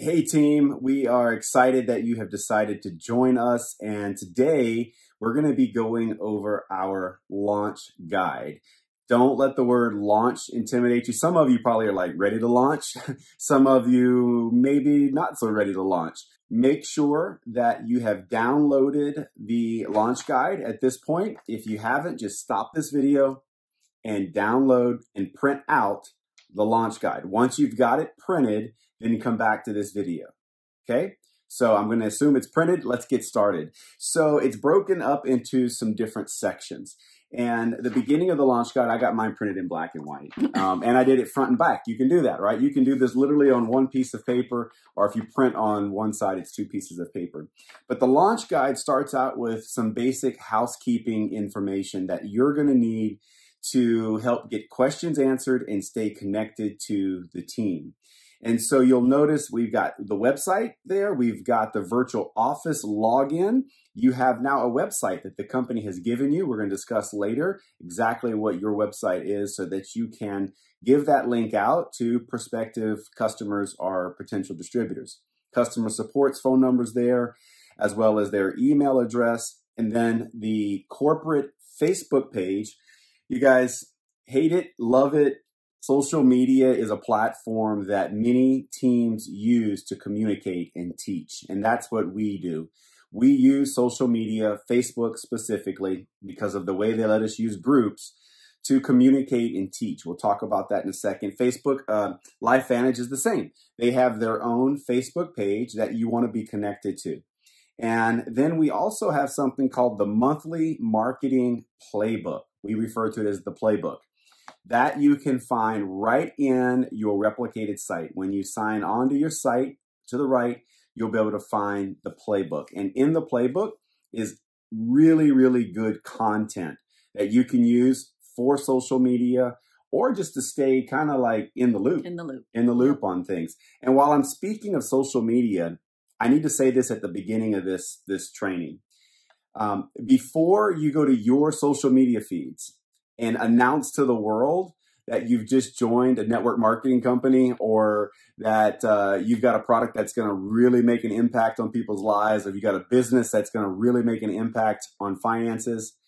Hey team, we are excited that you have decided to join us, and today we're going to be going over our launch guide. Don't let the word launch intimidate you. Some of you probably are like ready to launch. Some of you maybe not so ready to launch. Make sure that you have downloaded the launch guide at this point. If you haven't, just stop this video and download and print out the launch guide. Once you've got it printed, then you come back to this video, okay? So I'm gonna assume it's printed. Let's get started. So it's broken up into some different sections. And the beginning of the launch guide, I got mine printed in black and white. And I did it front and back. You can do that, right? You can do this literally on one piece of paper, or if you print on one side, it's two pieces of paper. But the launch guide starts out with some basic housekeeping information that you're gonna need to help get questions answered and stay connected to the team. And so you'll notice we've got the website there. We've got the virtual office login. You have now a website that the company has given you. We're going to discuss later exactly what your website is so that you can give that link out to prospective customers or potential distributors. Customer support's phone numbers there, as well as their email address, and then the corporate Facebook page. You guys hate it, love it. Social media is a platform that many teams use to communicate and teach, and that's what we do. We use social media, Facebook specifically, because of the way they let us use groups to communicate and teach. We'll talk about that in a second. Facebook, LifeVantage is the same. They have their own Facebook page that you want to be connected to. And then we also have something called the monthly marketing playbook. We refer to it as the playbook. That you can find right in your replicated site. When you sign on to your site, to the right, you'll be able to find the playbook. And in the playbook is really, really good content that you can use for social media or just to stay kind of like in the loop. In the loop on things. And while I'm speaking of social media, I need to say this at the beginning of this training. Before you go to your social media feeds and announce to the world that you've just joined a network marketing company or that you've got a product that's going to really make an impact on people's lives, or you got a business that's going to really make an impact on finances,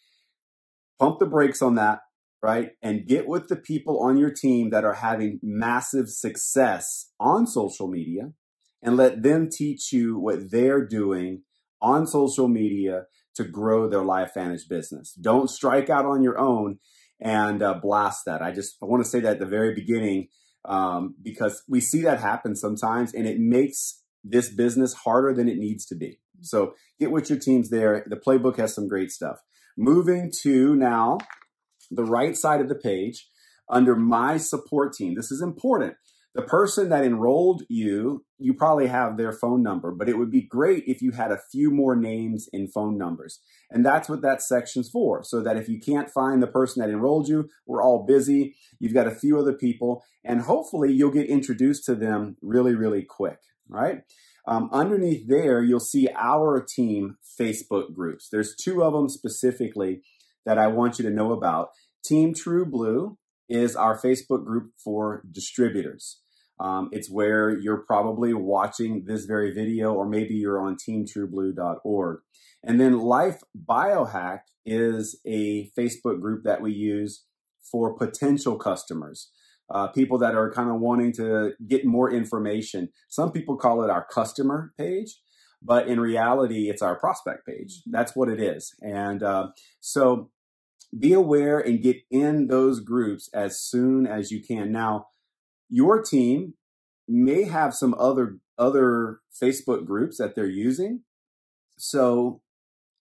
pump the brakes on that, right? And get with the people on your team that are having massive success on social media and let them teach you what they're doing on social media to grow their LifeVantage business. Don't strike out on your own and blast that. I want to say that at the very beginning because we see that happen sometimes and it makes this business harder than it needs to be. So get with your teams there. The playbook has some great stuff. Moving to now the right side of the page under my support team. This is important. The person that enrolled you, you probably have their phone number, but it would be great if you had a few more names and phone numbers. And that's what that section's for, so that if you can't find the person that enrolled you, we're all busy, you've got a few other people, and hopefully you'll get introduced to them really, really quick, right? Underneath there, you'll see our team Facebook groups. There's two of them specifically that I want you to know about. Team True Blue is our Facebook group for distributors. It's where you're probably watching this very video, or maybe you're on teamtrueblue.org. And then Life Biohack is a Facebook group that we use for potential customers, people that are kind of wanting to get more information. Some people call it our customer page, but in reality, it's our prospect page. That's what it is. And so be aware and get in those groups as soon as you can. Now, your team may have some other Facebook groups that they're using. So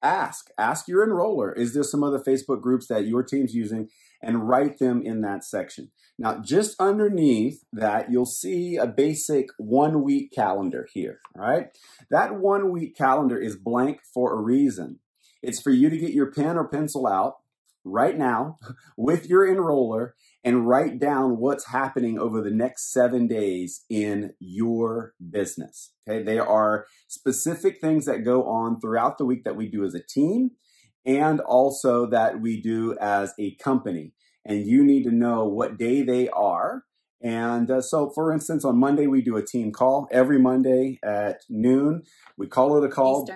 ask your enroller, is there some other Facebook groups that your team's using, and write them in that section. Now, just underneath that, you'll see a basic 1 week calendar here, all right? That 1 week calendar is blank for a reason. It's for you to get your pen or pencil out right now with your enroller and write down what's happening over the next 7 days in your business. Okay, there are specific things that go on throughout the week that we do as a team and also that we do as a company. And you need to know what day they are And so, for instance, on Monday, we do a team call every Monday at noon. We call it a call.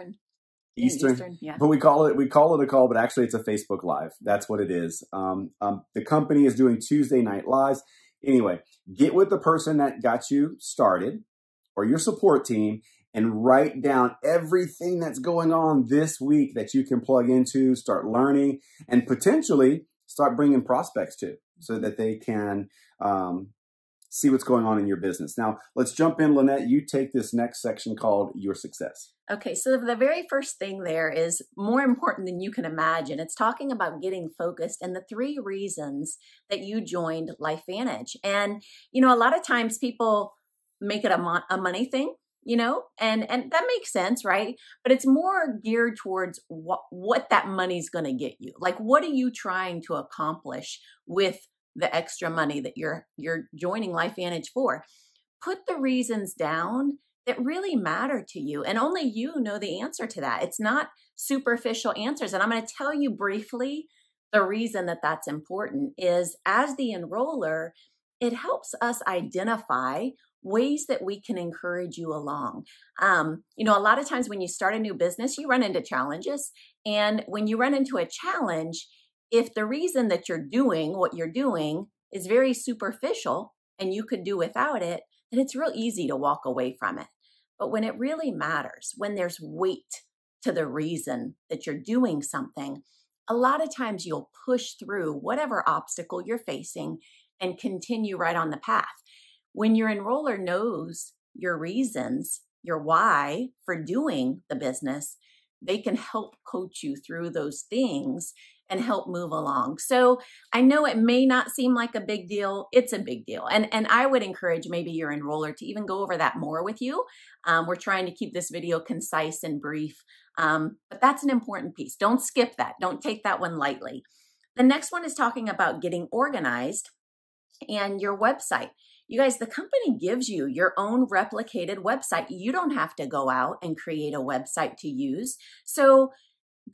Eastern, yeah. But we call it a call, but actually it's a Facebook Live. That's what it is. The company is doing Tuesday night lives. Anyway, get with the person that got you started or your support team and write down everything that's going on this week that you can plug into, start learning, and potentially start bringing prospects to so that they can see what's going on in your business. Now, let's jump in. Lynette, you take this next section called Your Success. Okay, so the very first thing there is more important than you can imagine. It's talking about getting focused and the 3 reasons that you joined LifeVantage. And, you know, a lot of times people make it a money thing, you know, and that makes sense, right? But it's more geared towards what that money's going to get you. Like, what are you trying to accomplish with the extra money that you're joining LifeVantage for? Put the reasons down that really matter to you, and only you know the answer to that. It's not superficial answers. And I'm going to tell you briefly the reason that that's important is, as the enroller, it helps us identify ways that we can encourage you along. You know, a lot of times when you start a new business, you run into challenges. And when you run into a challenge, if the reason that you're doing what you're doing is very superficial and you could do without it, then it's real easy to walk away from it. But when it really matters, when there's weight to the reason that you're doing something, a lot of times you'll push through whatever obstacle you're facing and continue right on the path. When your enroller knows your reasons, your why for doing the business, they can help coach you through those things and help move along. So I know it may not seem like a big deal. It's a big deal. And I would encourage maybe your enroller to even go over that more with you. We're trying to keep this video concise and brief, but that's an important piece. Don't skip that. Don't take that one lightly. The next one is talking about getting organized and your website. You guys, the company gives you your own replicated website. You don't have to go out and create a website to use. So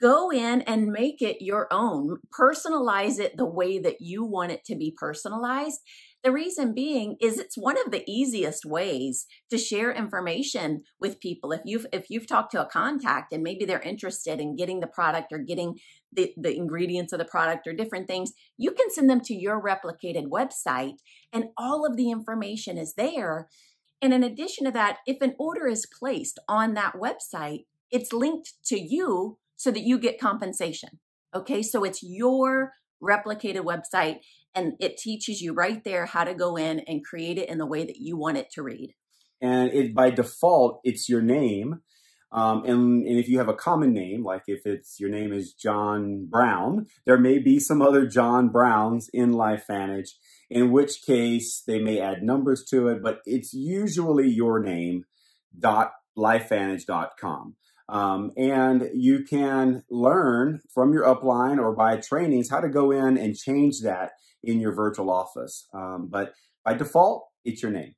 go in and make it your own. Personalize it the way that you want it to be personalized. The reason being is it's one of the easiest ways to share information with people. If you've talked to a contact and maybe they're interested in getting the product or getting the ingredients of the product or different things, you can send them to your replicated website and all of the information is there. And in addition to that, if an order is placed on that website, it's linked to you so that you get compensation. Okay, so it's your replicated website and it teaches you right there how to go in and create it in the way that you want it to read. And by default, it's your name. And if you have a common name, like if your name is John Brown, there may be some other John Browns in LifeVantage, in which case they may add numbers to it, but it's usually your name, .lifevantage.com. And you can learn from your upline or buy trainings how to go in and change that in your virtual office. But by default, it's your name.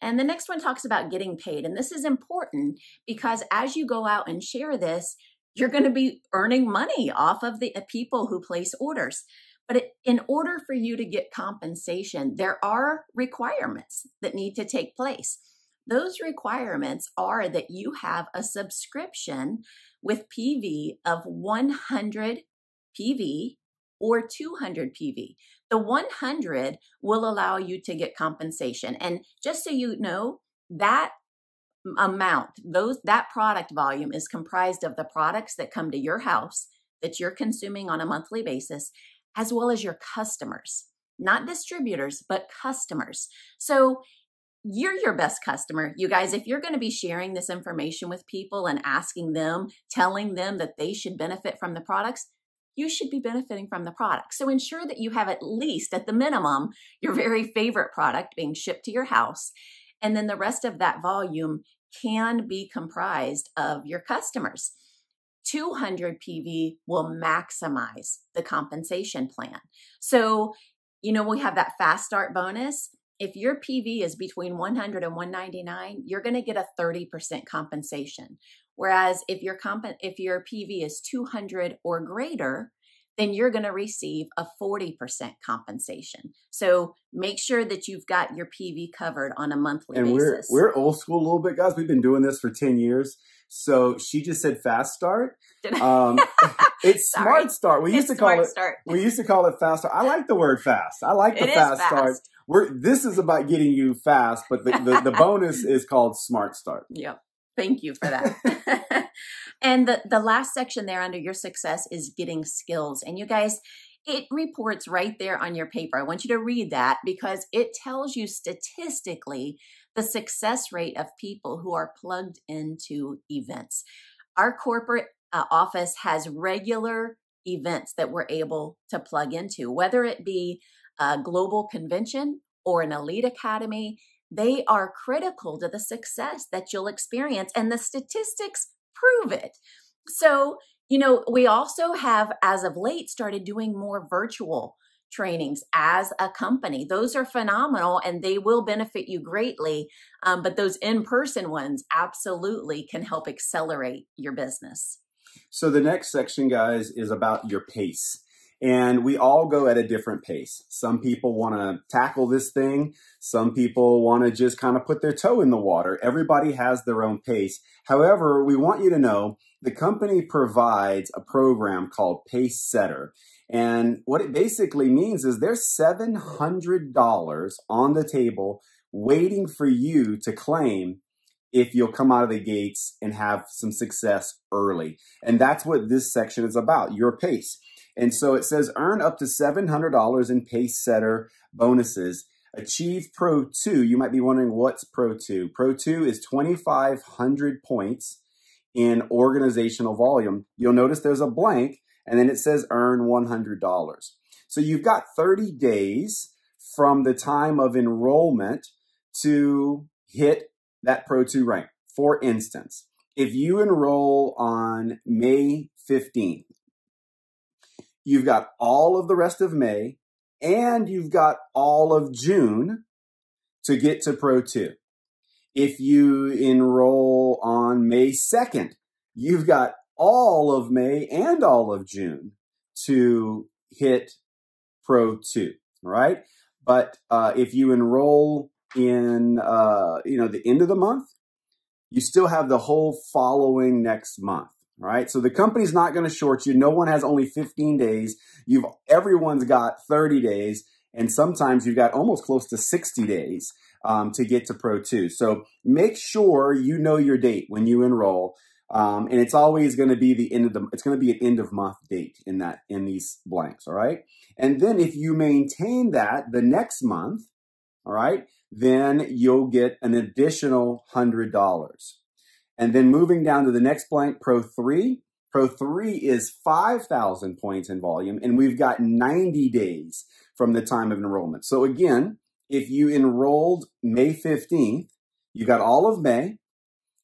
And the next one talks about getting paid. And this is important because as you go out and share this, you're going to be earning money off of the people who place orders. But in order for you to get compensation, there are requirements that need to take place. Those requirements are that you have a subscription with PV of 100 PV or 200 PV. The 100 will allow you to get compensation. And just so you know, that amount, that product volume is comprised of the products that come to your house that you're consuming on a monthly basis, as well as your customers, not distributors, but customers. So you're your best customer. You guys, if you're going to be sharing this information with people and asking them, telling them that they should benefit from the products, you should be benefiting from the product. So ensure that you have at least, at the minimum, your very favorite product being shipped to your house. And then the rest of that volume can be comprised of your customers. 200 PV will maximize the compensation plan. So, you know, we have that fast start bonus. If your PV is between 100 and 199, you're going to get a 30% compensation. Whereas if your PV is 200 or greater, then you're going to receive a 40% compensation. So make sure that you've got your PV covered on a monthly basis. We're old school a little bit, guys. We've been doing this for 10 years. So she just said fast start. It's smart start. We used to call it fast start. I like the word fast. I like the fast start. This is about getting you fast, but the bonus is called smart start. Yep. Thank you for that. And the last section there under your success is getting skills. And you guys, it reports right there on your paper. I want you to read that because it tells you statistically the success rate of people who are plugged into events. Our corporate office has regular events that we're able to plug into, whether it be a global convention or an elite academy. They are critical to the success that you'll experience, and the statistics prove it. So, we also have, as of late, started doing more virtual trainings as a company. Those are phenomenal and they will benefit you greatly. But those in-person ones absolutely can help accelerate your business. So the next section, guys, is about your pace. And we all go at a different pace. Some people want to tackle this thing. Some people want to just kind of put their toe in the water. Everybody has their own pace. However, we want you to know the company provides a program called Pace Setter. And what it basically means is there's $700 on the table waiting for you to claim if you'll come out of the gates and have some success early. And that's what this section is about, your pace. And so it says earn up to $700 in Pace Setter bonuses. Achieve Pro 2. You might be wondering what's Pro 2. Pro 2 is 2,500 points in organizational volume. You'll notice there's a blank and then it says earn $100. So you've got 30 days from the time of enrollment to hit that Pro 2 rank. For instance, if you enroll on May 15th, you've got all of the rest of May and you've got all of June to get to Pro 2. If you enroll on May 2nd, you've got all of May and all of June to hit Pro 2, right? But if you enroll in the end of the month, you still have the whole following next month. Right? So the company's not going to short you. No one has only 15 days. Everyone's got 30 days. And sometimes you've got almost close to 60 days to get to Pro 2. So make sure you know your date when you enroll. And it's always going to be it's going to be an end of month date in these blanks. All right. And then if you maintain that the next month, all right, then you'll get an additional $100. And then moving down to the next blank, Pro 3. Pro 3 is 5,000 points in volume, and we've got 90 days from the time of enrollment. So again, if you enrolled May 15th, you got all of May,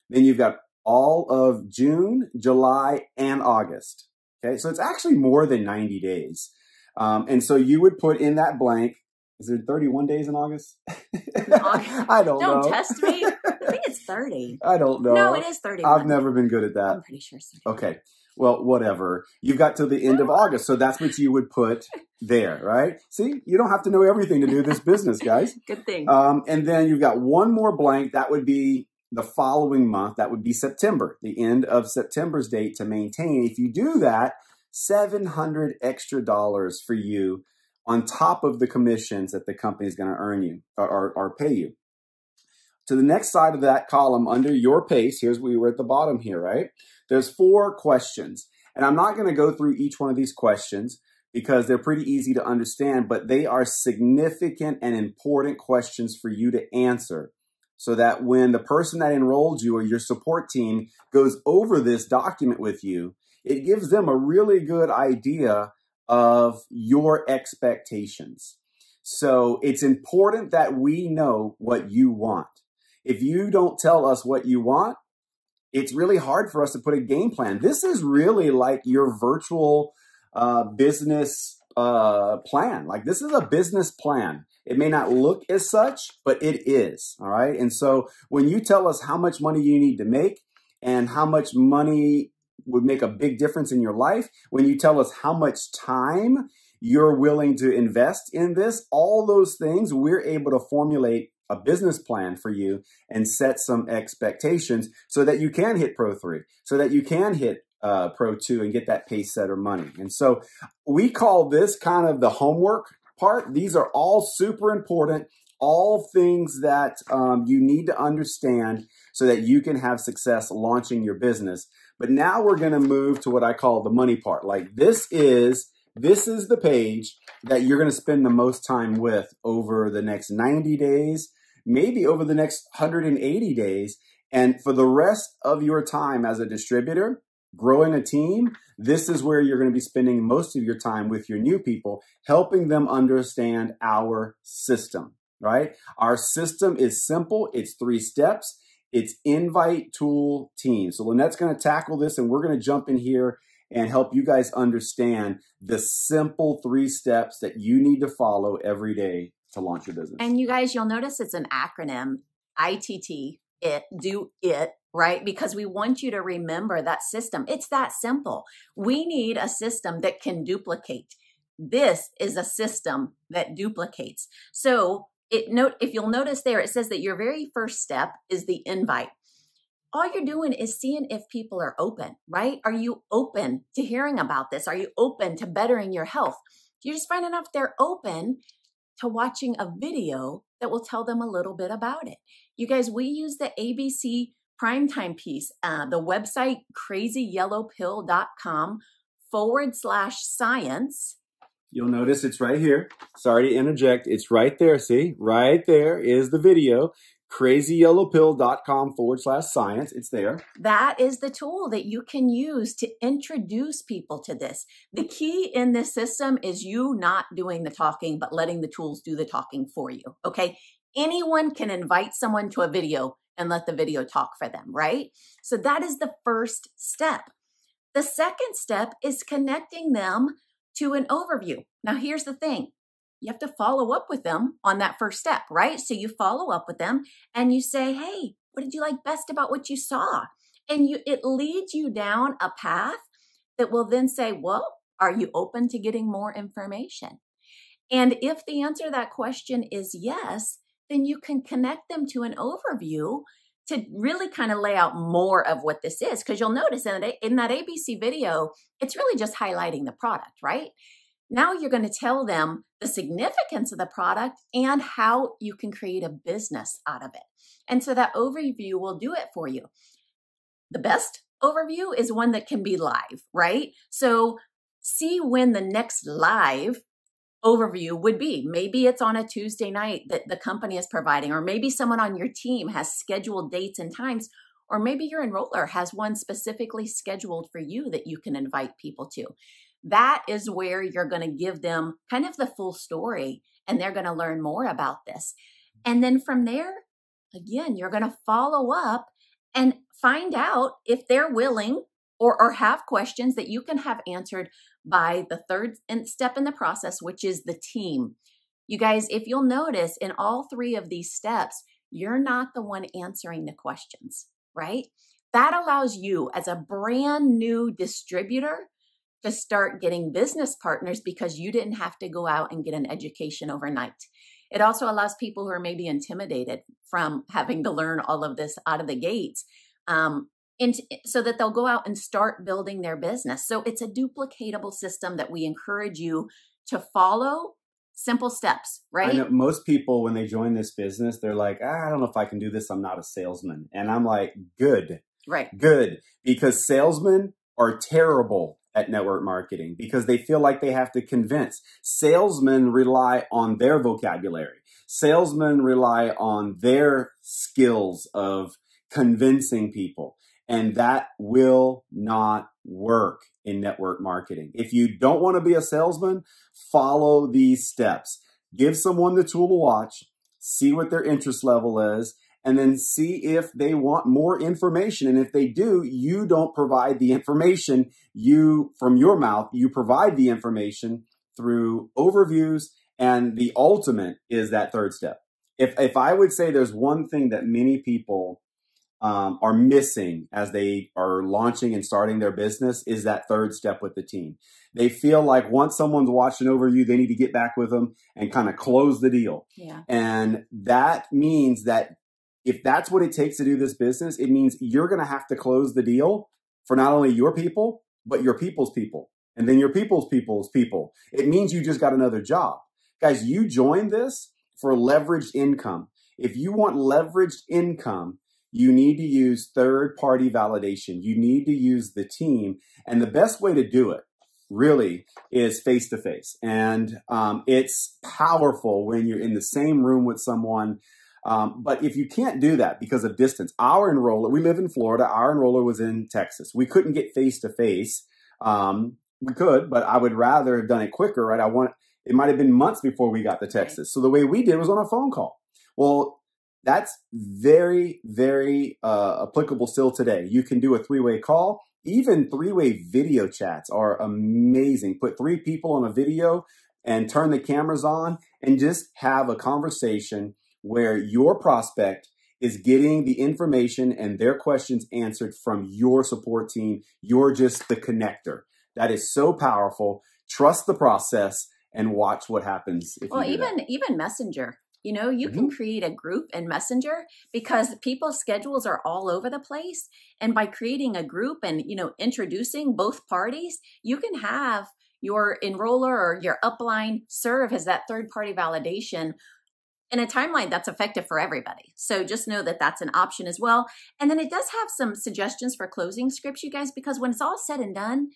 then you've got all of June, July, and August. Okay, so it's actually more than 90 days. And so you would put in that blank, is there 31 days in August? I don't know. Don't test me. I think it's 30. I don't know. No, it is 31. I've never been good at that. I'm pretty sure so. Okay. Well, whatever. You've got till the end of August. So that's what you would put there, right? See, you don't have to know everything to do this business, guys. Good thing. And then you've got one more blank. That would be the following month. That would be September, the end of September's date to maintain. If you do that, $700 extra for you on top of the commissions that the company is going to earn you or pay you. To the next side of that column under your pace, we're at the bottom here, right? There's 4 questions. And I'm not going to go through each one of these questions because they're pretty easy to understand, but they are significant and important questions for you to answer so that when the person that enrolled you or your support team goes over this document with you, it gives them a really good idea of your expectations. So it's important that we know what you want. If you don't tell us what you want, it's really hard for us to put a game plan. This is really like your virtual business plan. Like this is a business plan. It may not look as such, but it is. All right. And so when you tell us how much money you need to make and how much money would make a big difference in your life, when you tell us how much time you're willing to invest in this, all those things, we're able to formulate a business plan for you and set some expectations so that you can hit Pro 3, so that you can hit Pro 2 and get that pace setter money. And so we call this kind of the homework part. These are all super important, all things that you need to understand so that you can have success launching your business. But now we're going to move to what I call the money part. Like this is the page that you're going to spend the most time with over the next 90 days, maybe over the next 180 days. And for the rest of your time as a distributor, growing a team, this is where you're going to be spending most of your time with your new people, helping them understand our system, right? Our system is simple. It's 3 steps. It's invite, tool, team. So Lynette's going to tackle this, and we're going to jump in here and help you guys understand the simple 3 steps that you need to follow every day to launch your business. And you guys, you'll notice it's an acronym, ITT, it, do it, right? Because we want you to remember that system. It's that simple. We need a system that can duplicate. This is a system that duplicates. So if you'll notice there, it says that your very first step is the invite. All you're doing is seeing if people are open, right? Are you open to hearing about this? Are you open to bettering your health? You're just finding out if they're open to watching a video that will tell them a little bit about it. You guys, we use the ABC primetime piece, the website crazyyellowpill.com/science. You'll notice it's right here. Sorry to interject. It's right there. See, right there is the video. crazyyellowpill.com/science. It's there. That is the tool that you can use to introduce people to this. The key in this system is you not doing the talking, but letting the tools do the talking for you, okay? Anyone can invite someone to a video and let the video talk for them, right? So that is the first step. The second step is connecting them to an overview. Now, here's the thing. You have to follow up with them on that first step, right? So you follow up with them and you say, hey, what did you like best about what you saw? And it leads you down a path that will then say, well, are you open to getting more information? And if the answer to that question is yes, then you can connect them to an overview to really kind of lay out more of what this is. Because you'll notice in that ABC video, it's really just highlighting the product, right? Now you're going to tell them the significance of the product and how you can create a business out of it. And so that overview will do it for you. The best overview is one that can be live, right? So see when the next live overview would be. Maybe it's on a Tuesday night that the company is providing, or maybe someone on your team has scheduled dates and times, or maybe your enroller has one specifically scheduled for you that you can invite people to. That is where you're going to give them kind of the full story, and they're going to learn more about this. And then from there, again, you're going to follow up and find out if they're willing or have questions that you can have answered by the third step in the process, which is the team. You guys, if you'll notice in all 3 of these steps, you're not the one answering the questions, right? That allows you as a brand new distributor to start getting business partners because you didn't have to go out and get an education overnight. It also allows people who are maybe intimidated from having to learn all of this out of the gates, so that they'll go out and start building their business. So it's a duplicatable system that we encourage you to follow. Simple steps, right? I know most people, when they join this business, they're like, I don't know if I can do this. I'm not a salesman. And I'm like, good. Right. Good. Because salesmen are terrible at network marketing because they feel like they have to convince. Salesmen rely on their vocabulary. Salesmen rely on their skills of convincing people. And that will not work in network marketing. If you don't want to be a salesman, follow these steps. Give someone the tool to watch, see what their interest level is, and then see if they want more information. And if they do, you don't provide the information. From your mouth, you provide the information through overviews. And the ultimate is that third step. If I would say there's one thing that many people are missing as they are launching and starting their business is that third step with the team. They feel like once someone's watching over you, they need to get back with them and kind of close the deal. Yeah. And that means that if that's what it takes to do this business, it means you're going to have to close the deal for not only your people, but your people's people. And then your people's people. It means you just got another job. Guys, you joined this for leveraged income. If you want leveraged income, you need to use third-party validation. You need to use the team. And the best way to do it really is face-to-face. And it's powerful when you're in the same room with someone. But if you can't do that because of distance, our enroller, we live in Florida, our enroller was in Texas. We couldn't get face-to-face. We could, but I would rather have done it quicker, right? It might have been months before we got to Texas. So the way we did was on a phone call. Well, that's very, very applicable still today. You can do a three-way call. Even three-way video chats are amazing. Put 3 people on a video and turn the cameras on and just have a conversation where your prospect is getting the information and their questions answered from your support team. You're just the connector. That is so powerful. Trust the process and watch what happens. Well, even Messenger. You know, you can create a group in Messenger because people's schedules are all over the place. And by creating a group and, introducing both parties, you can have your enroller or your upline serve as that third-party validation in a timeline that's effective for everybody. So just know that that's an option as well. And then it does have some suggestions for closing scripts, you guys, because when it's all said and done,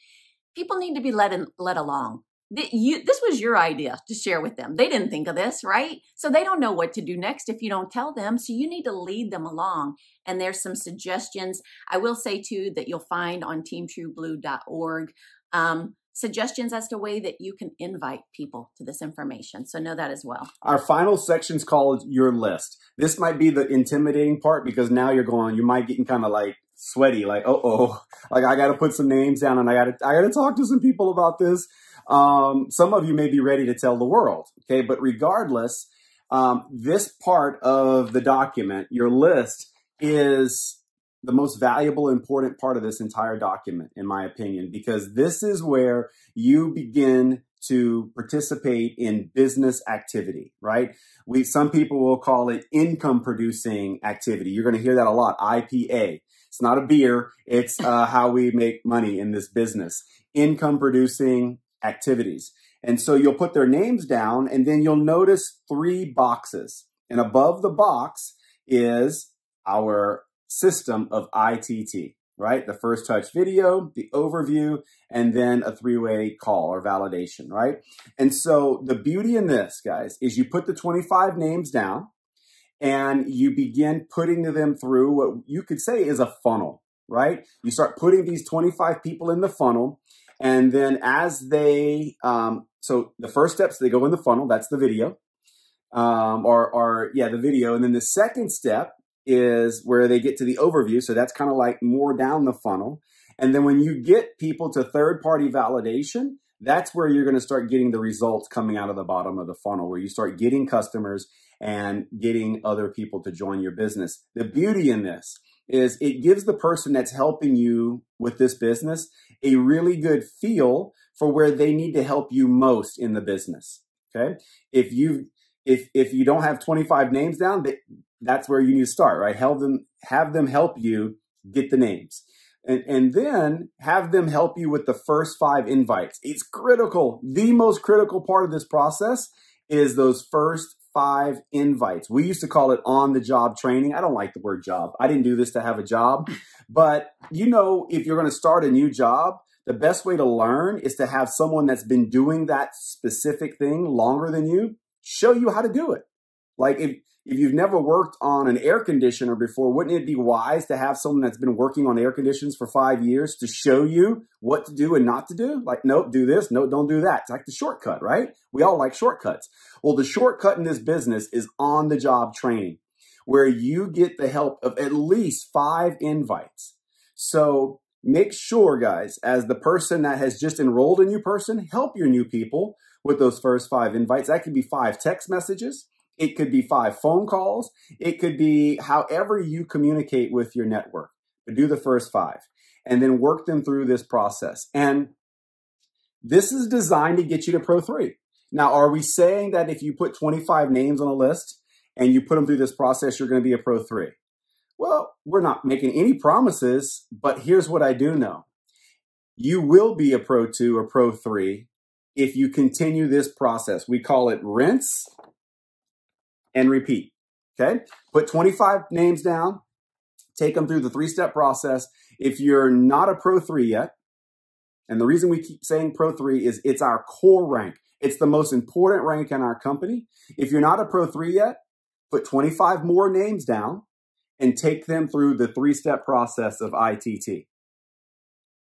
people need to be led along. This was your idea to share with them. They didn't think of this, right? So they don't know what to do next if you don't tell them. So you need to lead them along. And there's some suggestions. I will say too that you'll find on teamtrueblue.org suggestions as to way that you can invite people to this information. So know that as well. Our final section is called Your List. This might be the intimidating part because now you might getting kind of like sweaty, like, like I got to put some names down and I got to talk to some people about this. Some of you may be ready to tell the world, okay? But regardless, this part of the document, your list, is the most valuable, important part of this entire document, in my opinion, because this is where you begin to participate in business activity, right? Some people will call it income producing activity. You're going to hear that a lot, IPA. It's not a beer. It's how we make money in this business. Income producing activities. And so you'll put their names down and then you'll notice 3 boxes. And above the box is our system of ITT, right? The first touch video, the overview, and then a 3-way call or validation, right? And so the beauty in this, guys, is you put the 25 names down and you begin putting them through what you could say is a funnel, right? You start putting these 25 people in the funnel. And then as they, so the first steps, they go in the funnel, that's the video, the video. And then the second step is where they get to the overview. So that's kind of like more down the funnel. And then when you get people to third-party validation, that's where you're going to start getting the results coming out of the bottom of the funnel, where you start getting customers and getting other people to join your business. The beauty in this is it gives the person that's helping you with this business a really good feel for where they need to help you most in the business. Okay. If you don't have 25 names down, that's where you need to start, right? Have them help you get the names. And then have them help you with the first 5 invites. It's critical. The most critical part of this process is those first 5 invites. We used to call it on-the-job training. I don't like the word job. I didn't do this to have a job. But if you're going to start a new job, the best way to learn is to have someone that's been doing that specific thing longer than you show you how to do it. Like if you've never worked on an air conditioner before, wouldn't it be wise to have someone that's been working on air conditioners for 5 years to show you what to do and not to do? Like, nope, do this. No, don't do that. It's like the shortcut, right? We all like shortcuts. Well, the shortcut in this business is on-the-job training, where you get the help of at least 5 invites. So make sure, guys, as the person that has just enrolled a new person, help your new people with those first 5 invites. That could be 5 text messages. It could be 5 phone calls. It could be however you communicate with your network. But do the first 5 and then work them through this process. And this is designed to get you to Pro 3. Now, are we saying that if you put 25 names on a list and you put them through this process, you're going to be a Pro 3? Well, we're not making any promises, but here's what I do know. You will be a Pro 2 or Pro 3 if you continue this process. We call it rinse and repeat, okay? Put 25 names down, take them through the 3-step process. If you're not a Pro 3 yet, and the reason we keep saying Pro 3 is it's our core rank. It's the most important rank in our company. If you're not a Pro 3 yet, put 25 more names down and take them through the 3-step process of ITT.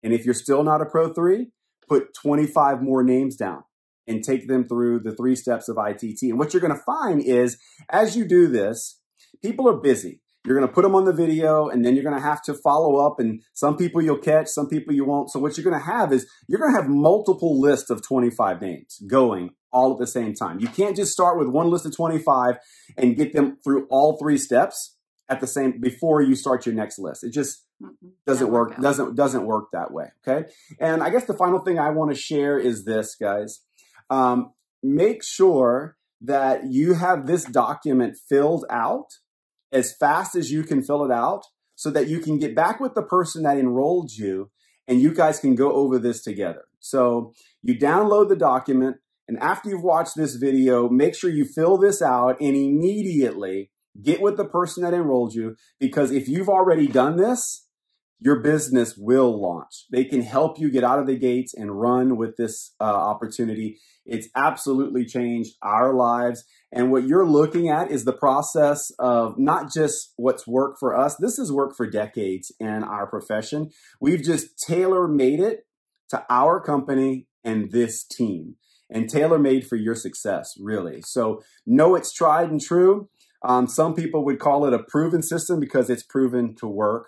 And if you're still not a Pro 3, put 25 more names down and take them through the 3 steps of ITT. And what you're going to find is, as you do this, people are busy. You're going to put them on the video, and then you're going to have to follow up. And some people you'll catch, some people you won't. So what you're going to have is you're going to have multiple lists of 25 names going all at the same time. You can't just start with one list of 25 and get them through all 3 steps at the same before you start your next list. It just doesn't work. Doesn't work that way. Okay. And I guess the final thing I want to share is this, guys. Make sure that you have this document filled out as fast as you can fill it out so that you can get back with the person that enrolled you and you guys can go over this together. So you download the document, and after you've watched this video, make sure you fill this out and immediately get with the person that enrolled you, because if you've already done this, your business will launch. They can help you get out of the gates and run with this opportunity. It's absolutely changed our lives. And what you're looking at is the process of not just what's worked for us. This has worked for decades in our profession. We've just tailor-made it to our company and this team, and tailor-made for your success, really. So know it's tried and true. Some people would call it a proven system because it's proven to work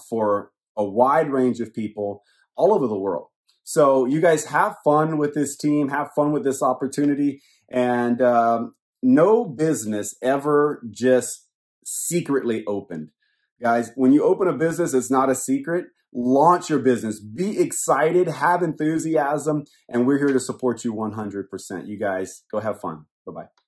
for a wide range of people all over the world. So you guys have fun with this team, have fun with this opportunity, and no business ever just secretly opened. Guys, when you open a business, it's not a secret. Launch your business. Be excited, have enthusiasm, and we're here to support you 100%. You guys go have fun. Bye-bye.